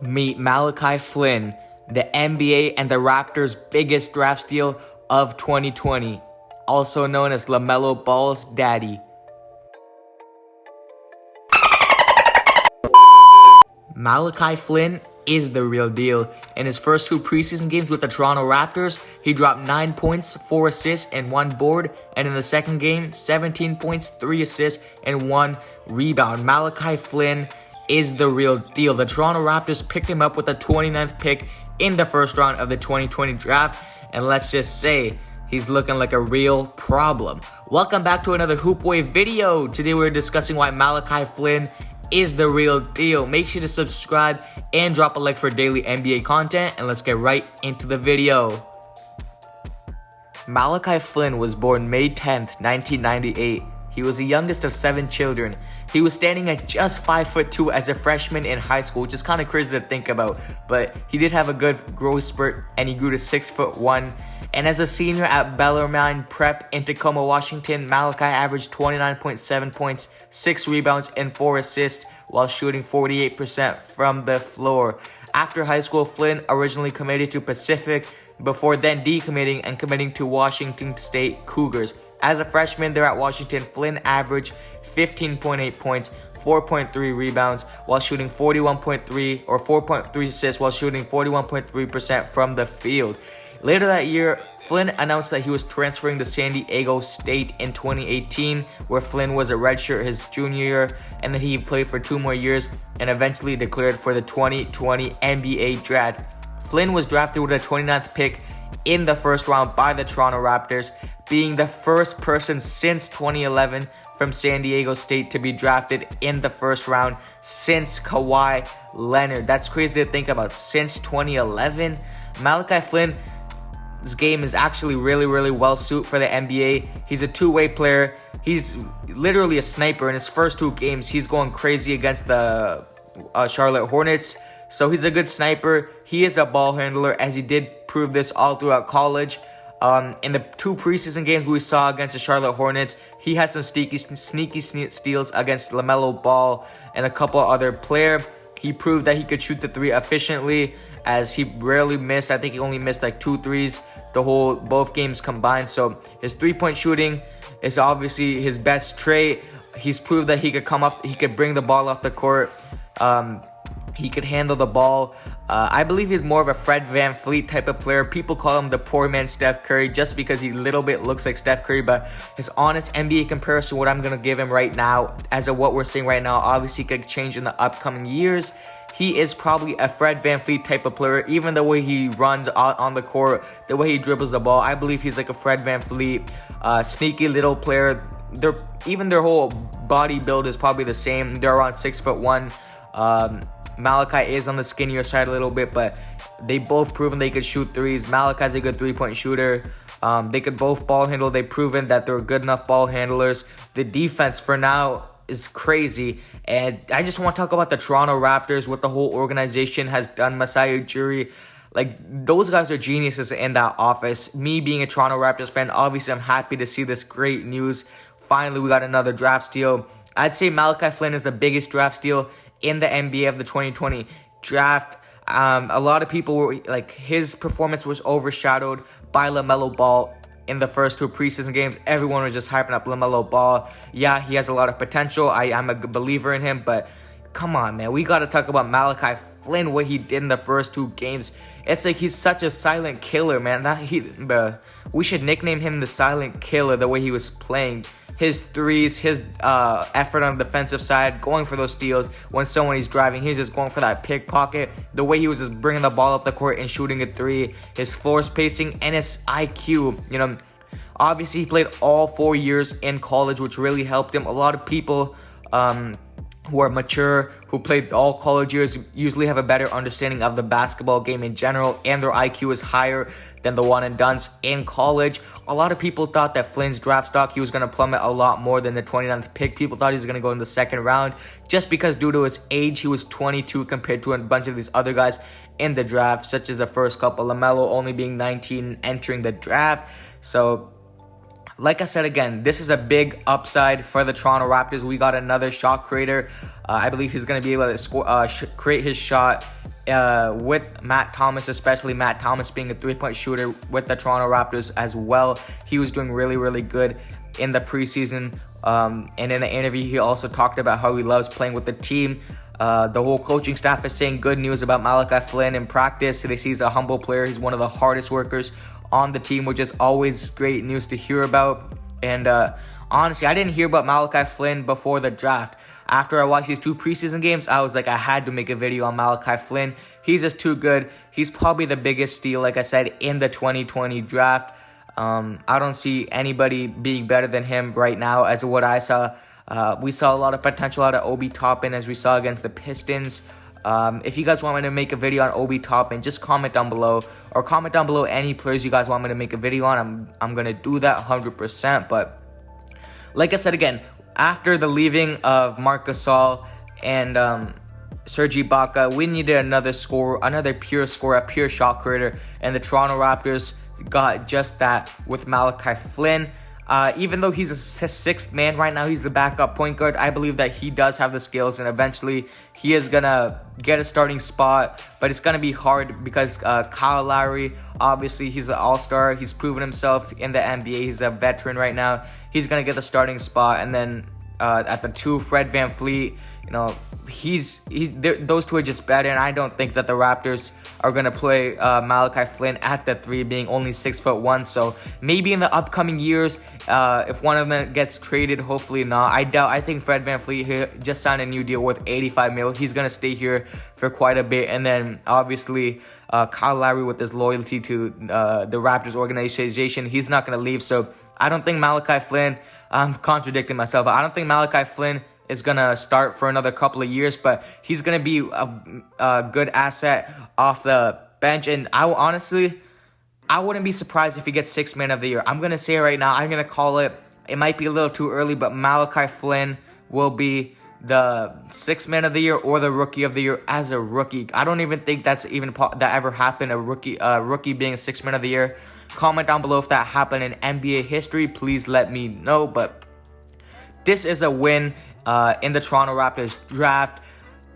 Meet Malachi Flynn, the NBA and the Raptors' biggest draft steal of 2020, also known as LaMelo Ball's daddy. Malachi Flynn is the real deal. In his first two preseason games with the Toronto Raptors, he dropped 9 points, 4 assists, and 1 board. And in the second game, 17 points, 3 assists, and 1 rebound. Malachi Flynn is the real deal. The Toronto Raptors picked him up with the 29th pick in the first round of the 2020 draft. And let's just say, he's looking like a real problem. Welcome back to another Hoop Wave video. Today we're discussing why Malachi Flynn is the real deal. Make sure to subscribe and drop a like for daily NBA content, and let's get right into the video. Malachi Flynn was born May 10th, 1998. He was the youngest of 7 children. He was standing at just 5'2" as a freshman in high school, which is kind of crazy to think about, but he did have a good growth spurt and he grew to 6'1". And as a senior at Bellarmine Prep in Tacoma, Washington, Malachi averaged 29.7 points, 6 rebounds, and 4 assists while shooting 48% from the floor. After high school, Flynn originally committed to Pacific before then decommitting and committing to Washington State Cougars. As a freshman there at Washington, Flynn averaged 15.8 points, 4.3 rebounds while shooting 41.3 or 4.3 assists while shooting 41.3% from the field. Later that year, Flynn announced that he was transferring to San Diego State in 2018, where Flynn was a redshirt his junior year, and then he played for 2 more years and eventually declared for the 2020 NBA draft. Flynn was drafted with a 29th pick in the first round by the Toronto Raptors, being the first person since 2011 from San Diego State to be drafted in the first round since Kawhi Leonard. That's crazy to think about. Since 2011, Malachi Flynn's game is actually really well suited for the NBA. He's a two-way player. He's literally a sniper. In his first 2 games, he's going crazy against the Charlotte Hornets. So he's a good sniper. He is a ball handler, as he did prove this all throughout college. In the 2 preseason games we saw against the Charlotte Hornets, he had some sneaky steals against LaMelo Ball and a couple other players. He proved that he could shoot the 3 efficiently, as he rarely missed. I think he only missed like 2 threes both games combined. So his 3-point shooting is obviously his best trait. He's proved that he could bring the ball off the court. He could handle the ball. I believe he's more of a Fred VanVleet type of player. People call him the poor man Steph Curry just because he little bit looks like Steph Curry, but his honest NBA comparison, what I'm going to give him right now, as of what we're seeing right now, obviously could change in the upcoming years. He is probably a Fred VanVleet type of player. Even the way he runs on the court, the way he dribbles the ball, I believe he's like a Fred VanVleet, sneaky little player. Even their whole body build is probably the same. They're around 6'1". Malachi is on the skinnier side a little bit, but they both proven they could shoot threes. Malachi's a good 3-point shooter. They could both ball handle. They've proven that they're good enough ball handlers. The defense for now is crazy. And I just want to talk about the Toronto Raptors, what the whole organization has done. Masai Ujiri, like, those guys are geniuses in that office. Me being a Toronto Raptors fan, obviously I'm happy to see this great news. Finally, we got another draft steal. I'd say Malachi Flynn is the biggest draft steal in the NBA of the 2020 draft. A lot of people were like, his performance was overshadowed by LaMelo Ball in the first 2 preseason games. Everyone was just hyping up LaMelo Ball. Yeah, he has a lot of potential. I'm a believer in him, but come on, man. We got to talk about Malachi Flynn, what he did in the first 2 games. It's like he's such a silent killer, man. We should nickname him the silent killer, the way he was playing. His threes, his effort on the defensive side, going for those steals when someone is driving, he's just going for that pickpocket. The way he was just bringing the ball up the court and shooting a 3, his floor spacing and his IQ. Obviously he played all 4 years in college, which really helped him. A lot of people who are mature, who played all college years, usually have a better understanding of the basketball game in general, and their IQ is higher than the one and dones in college. A lot of people thought that Flynn's draft stock, he was going to plummet a lot more than the 29th pick. People thought he was going to go in the 2nd round just because due to his age, he was 22 compared to a bunch of these other guys in the draft, such as the first couple, LaMelo only being 19 entering the draft. So like I said again, this is a big upside for the Toronto Raptors. We got another shot creator. I believe he's going to be able to create his shot with Matt Thomas, especially Matt Thomas being a three-point shooter with the Toronto Raptors as well. He was doing really, really good in the preseason. And in the interview, he also talked about how he loves playing with the team. The whole coaching staff is saying good news about Malachi Flynn in practice. They see he's a humble player. He's one of the hardest workers on the team, which is always great news to hear about. And honestly, I didn't hear about Malachi Flynn before the draft. After I watched these 2 preseason games, I was like, I had to make a video on Malachi Flynn. He's just too good. He's probably the biggest steal, like I said, in the 2020 draft. I don't see anybody being better than him right now as what I saw. We saw a lot of potential out of Obi Toppin as we saw against the Pistons. If you guys want me to make a video on Obi Toppin, just comment down below. Or comment down below any players you guys want me to make a video on. I'm going to do that 100%. But like I said again, after the leaving of Marc Gasol and Serge Ibaka, we needed another scorer, another pure scorer, a pure shot creator. And the Toronto Raptors got just that with Malachi Flynn. Even though he's a 6th man right now, he's the backup point guard. I believe that he does have the skills, and eventually he is going to get a starting spot. But it's going to be hard because Kyle Lowry, obviously, he's the all-star. He's proven himself in the NBA. He's a veteran right now. He's going to get the starting spot. And then at the 2, Fred VanVleet, you know, those 2 are just better. And I don't think that the Raptors are going to play Malachi Flynn at the 3, being only 6'1". So maybe in the upcoming years, if one of them gets traded, hopefully not. I think Fred VanVleet just signed a new deal worth $85 million. He's going to stay here for quite a bit. And then obviously Kyle Lowry, with his loyalty to the Raptors organization, he's not going to leave. So I don't think Malachi Flynn, I'm contradicting myself, but I don't think Malachi Flynn is going to start for another couple of years, but he's going to be a good asset off the bench. And I wouldn't be surprised if he gets 6th man of the year. I'm going to say it right now. I'm going to call it. It might be a little too early, but Malachi Flynn will be the 6th man of the year or the rookie of the year as a rookie. I don't even think that ever happened, a rookie being a 6th man of the year. Comment down below if that happened in NBA history. Please let me know. But this is a win in the Toronto Raptors draft.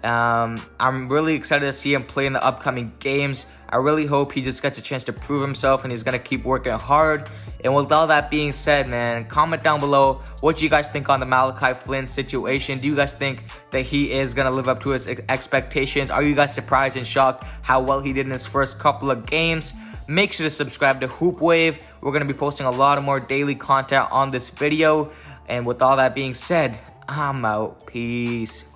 I'm really excited to see him play in the upcoming games. I really hope he just gets a chance to prove himself, and he's going to keep working hard. And with all that being said, man, comment down below what you guys think on the Malachi Flynn situation. Do you guys think that he is going to live up to his expectations? Are you guys surprised and shocked how well he did in his first couple of games? Make sure to subscribe to Hoop Wave. We're going to be posting a lot of more daily content on this video. And with all that being said, I'm out. Peace.